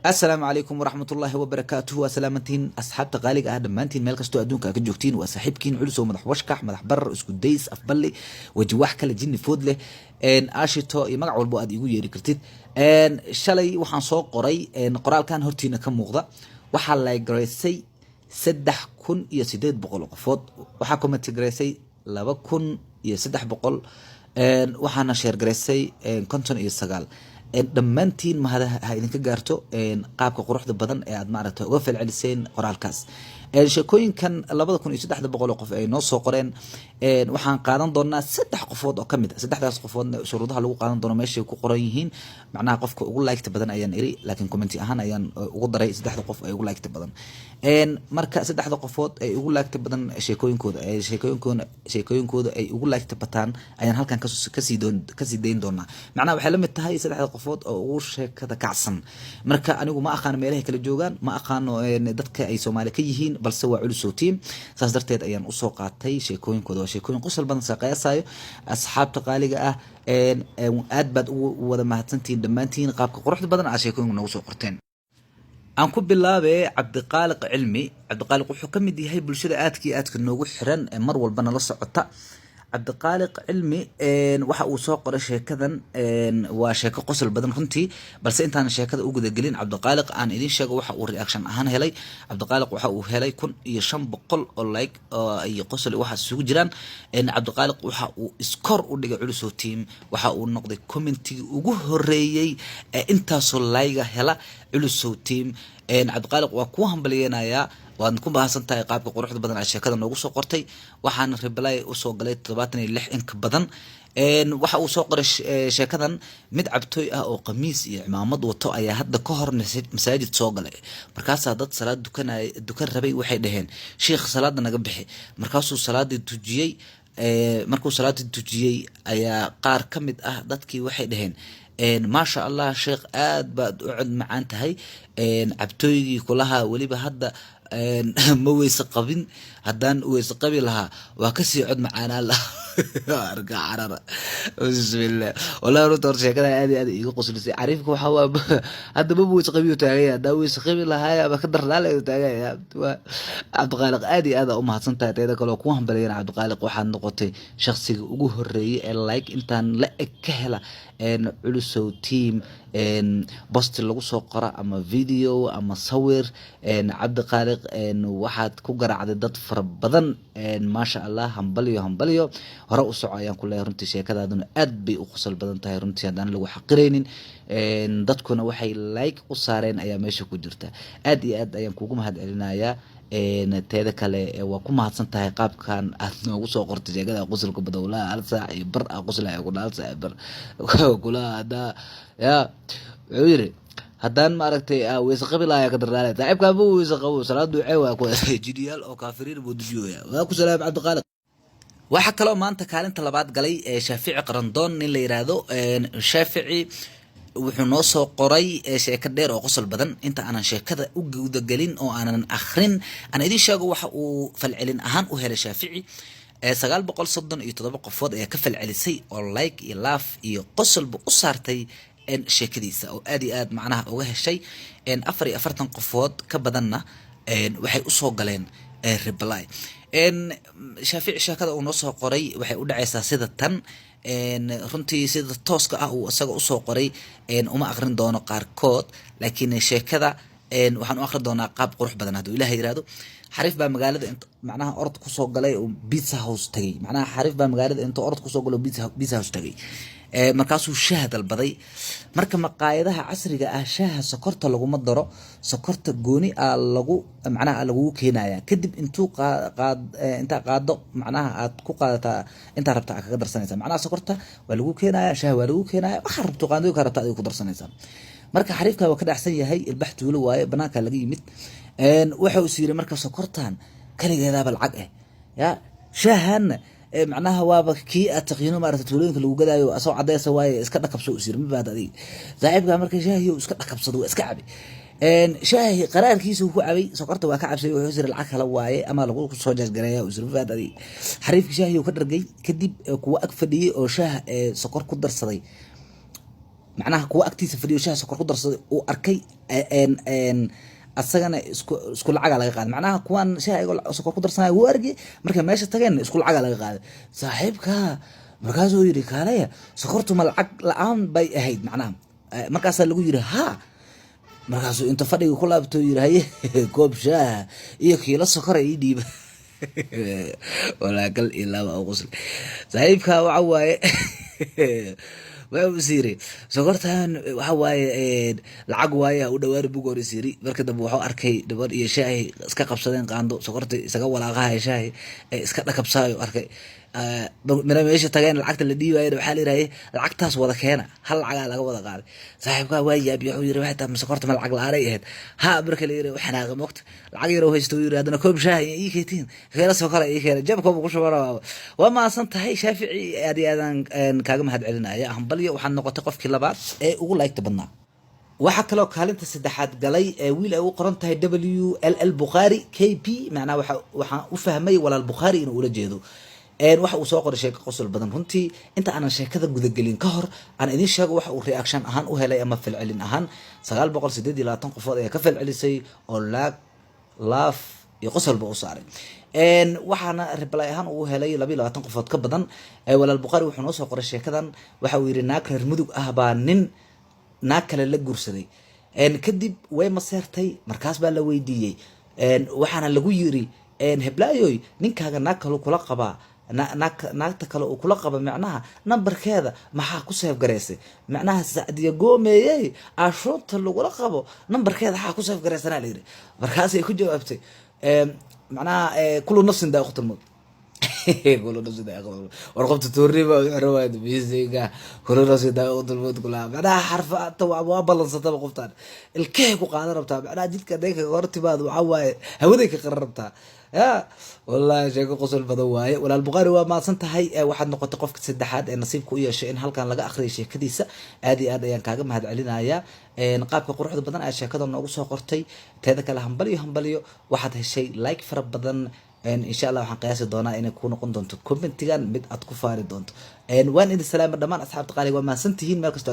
السلام عليكم ورحمة الله وبركاته وسلامتين أصحاب تقاليق دمانتين مeel kastoo adduunka ka joogtiin waa saaxiibkiin culus oo madax washkax madax barar isku days afballi waji wax kala jinni food leh aashito iyo magac walbo aad igu yeeri kartid shalay waxaan soo qoray qoraalkan hortiina ka muuqda waxaa la gareysay 3800 qofood waxaa comment gareysay 2300 waxaana share gareysay 59 dhammaantiin mahadaha ha idinka gaarto qaabka quruxda badan ee aad maaragtay uga falceliseen qoraalkaas sheekooyinkan 2300 qof ay noo soo qoreen waxaan qaadan doonaa 3 qofood oo kamid ah saddexdaas qofood shuruudaha lagu qaadan doono meesha ku qoran yihiin macnaha qofka ugu like badan ayaan iri laakiin comment ahaan ayaan ugu daray 3 qof ay ugu like badan marka 3 qofood ay ugu like badan sheekooyinkooda ay ugu like bataan ayaan halkan ka sii dayn doonaa macnaha waxay la mid tahay 3 qofood oo ugu sheekada kacsan marka anigu ma aqaan meelaha kala joogan ma aqaano dadka ay Soomaali ka yihiin balse waa culus oo team saas darteed ayaan u soo qaatay sheekooyinkooda waa sheekooyin qosol badan saqaysayo asxaabta qaaliga ah aad baad u wada mahadsantiin dhammaantiin qaabka quruxda badan aad sheekooyinka nagu soo qorteen aan ku bilaabay Cabdiqaaliq Cilmi Cabdiqaaliq wuxuu ka mid yahay bulshada aadka noogu xiran mar walba nala socota Cabdiqaaliq Cilmi waxa uu soo qoray sheekadan waa sheeko qosol badan runtii balse intaan sheekada ugu gudagelin Cabdiqaaliq aan idin sheego waxa uu reaction ahaan helay Cabdiqaaliq waxa uu helay 1500 oo like ay qosol waxa isugu jiraan Cabdiqaaliq waxa uu score u dhigay culus oo team waxa uu noqday commentiga ugu horeeyay intaas oo like hela culus oo team Cabdiqaaliq waa ku hambalyeynaya waan ku baahsantahay qaabka quruxda badan ee sheekada noogu soo qortay waxaan reply u soo galay 76 in ka badan waxa uu soo qoray sheekadan mid cabtooy ah oo qamiis iyo cimaamad wato ayaa hadda ka hor masaajid soo galay markaas dad salaad dukan rabay waxay dhaheen sheekh salaada naga bixi markaasuu salaadii tujiyay markuu salaadii tujiyay ayaa qaar kamid ah dadkii waxay dhaheen ما شاء الله شيخ آد بعد أعد معنتهاي عبتوي كلها ولي بهذا مويس قبين هدان ويس قبلها وكسي عد معانا الله أرجع عررة بسم الله والله رتور شيء كذا هذه يقص لسي عارفك وحوا هذا بويس قبيل تاعي هذا ويس قبلها هاي بقدر لا لا تاعي عبد الخالق آدي هذا أمها صنطة هذا كلو كوهم بلينا عبد الخالق واحد نقطة شخصي وجوه الرئي اللايك أنت لا كهلا علوسو تيم بوست لغو سو قرا اما فيديو اما صور عبد الخالق waxaad ku garaacday dad fara badan ma sha Allah hambalyo hore u socayaan kulay runtii sheekadaaduna aad bay u qosol badan tahay runtii hadaan lagu xaqireynin dadkuna waxay like u saareen ayaa meesha ku jirta aad iyo aad ayaan kugu mahadcelinayaa teeda kale waa ku mahadsan tahay qaabkan aad noogu soo qortay sheekada qosolka badawlaa hal saac iyo bar qosolay ku dhaal saac bar kula hada ya عيري هدان ما أردت ويس قبل يا قدر لا تعب كابو ويس قبو صلاة دعاء وأكو جديال أو كافرين بودجويا وأكو سلام عبد الخالق waxa kale oo maanta kaalinta labaad galay Shaafici Qarandoon in la yiraahdo Shaafici wuxuu noo soo qoray sheeko dheer oo qosol badan inta aanan sheekada u gudagelin oo aanan akhrin aan idin sheego waxa uu falcelin ahaan u helay Shaafici 937 qofood ayaa ka falcelisay oo like iyo laugh iyo qosolba u saartay sheekadiisa oo aad iyo aad macnaha uga heshay 44 qofood ka badanna waxay u soo galeen reply Shaafici sheekada uu noo soo qoray waxay u dhacaysaa sida tan runtii sida tooska ah uu asaga u soo qoray uma aqrin doono qaarkood laakiin sheekada waxaan u aqrin doonaa qaab qurux badan haduu Ilaahay yiraahdo xariif baa magaalada macnaha orod ku soo galay oo pizza house tagay macnaha xariif baa magaalada inta orod ku soo galay pizza house tagay markaasuu shaah dalbaday marka maqaayadaha casriga ah shaaha sokorta lagu daro sokorta gooni ah lagu macnaha lagu keenaya kadib intuu inta qaado macnaha aad ku qaadata inta rabta kaga darsanaysa macnaha sokorta waa lagu keenaya shaah waa lagu keenaya waxa rabto qaado ka rabta aad ku darsanaysa marka xariifka waa ka dhaxsan yahay ilbaxtuulo waaye banaanka laga yimid waxa uu siirey marka sokortan kaligeeda bal cag ya shaahan معناها وابا كي اتقينو مارتا تولوينka lagu gadaayo asoo cadeys waaye iska dhaqabso usir ma baad adiga saaxiibka markay shaahiyo iska dhaqabsado iska cabi shaahi qaraarkiisu ku cabay sokorta waa ka cabsay wuxuu sir lacag kala waaye ama lagu soo jaasgareeyo usir ma baad adiga xariifki shaahiyo ka dhargay kadib kuwa ag fadhiyay oo shaah sokor ku darsaday macnaha kuwa agtiisa fadhiyo shaha sokor ku darsaday uu arkay asagana isku lacaga laga qaaday macnaha kuwan shaha ayagoo sokor ku darsanaya wuu argay markay meesha tageen isku lacaga laga qaaday saaxiibka markaasuu yidhi kaalaya sokortu ma lacag la-aan bay ahayd macnaha markaasaa lagu yidhi ha markaasuu inta fadhiga ku laabto yidhi haye koob shaaha iyo kiilo sokora ii dhiiba walaakal ilaaba u qusli saaxiibka waxa waaye wuxuu siiri sokortan waxa waaye lacag waaye u dhawaari bug hore siiri marka dambe wuxuu arkay dhabar iyo shaahi iska qabsadeen qaando sokorta isaga walaaqahay shaahi iska dhakabsaayo arkay mina meesha tageen lacagta la dhiibayo waxaa la yiraahday lacagtaas wada keena hal lacagaa laga wada qaaday saaxiibka waa yaab wuxuu yiri waxay tahay sokorta ma lacag la-aanay ahayd ha marka la yiri waxnaaqa moogta lacag yar oo haysto yiri hadana koob shaahi ii keetiin keena sokora ii keena jabkooba ku shubanayo waa maasan tahay Shaafici aadiyaadan kaaga mahad celinaya hambalyo waxaan noqotay qofkii labaad ee ugu laagta badnaa waxa kaloo kaalinta saddexaad galay wiil ay u qoran tahay WLL Bukhari KP macnaha waxaan u fahmay walaal Bukhari inuu ula jeedo waxa uu soo qoray sheeko qosol badan runtii inta aanan sheekada gudagelin ka hor aan idin sheego waxa uu reaction ahaan u helay ama falcelin ahaan 928 qofood ayaa ka falcelisay oo laaf iyo qosolba u saaray waxaana reply ahaan uu helay 22 qofood ka badan walaal Bukhari wuxuu noo soo qoray sheekadan waxa uu yiri naag reer mudug ah baa nin naag kale la guursaday kadib way maseertay markaas baa la weydiiyey waxaana lagu yiri heblaayoy ninkaaga naag kale kula qabaa naagta kale uu kula qaba macnaha nambarkeeda maxaa ku seef gareysay macnaha Saadiya Goomeeyay ashoonta lagula qabo nambarkeeda maxaa ku seef gareysana la yiri markaas ay ku jawaabtay macnaha kullu nafsin daaqatul mawt kullu nafsin daaqatul mawt warqabta tooriba rawaad biisiga kullu nafsin daaqatul mawt kula macnaha xarfaata waa balansata qoftaan ilkee ku qaadan rabtaa macnaha jidka deeqa hortibaad waxa waaye hawaday ka qarar rabtaa يا والله شيء قصل بدواي ولا البخاري وما سنتهي واحد نقطة قف كسدحات نصيب كوية شيء هل كان لقى آخر شيء كديسة هذه يعني كاجم هاد علينا يا نقابك قروح بدن أشياء كذا نقص قرتي تهذا كله همبليو واحد هالشيء لايك فرب بدن إن شاء الله حقيقة دونا إن يكونوا قندون تكومنت تيجان بد أتكفار دونت وين إذا السلام الرحمن أصحاب تقالي وما سنتهين مركز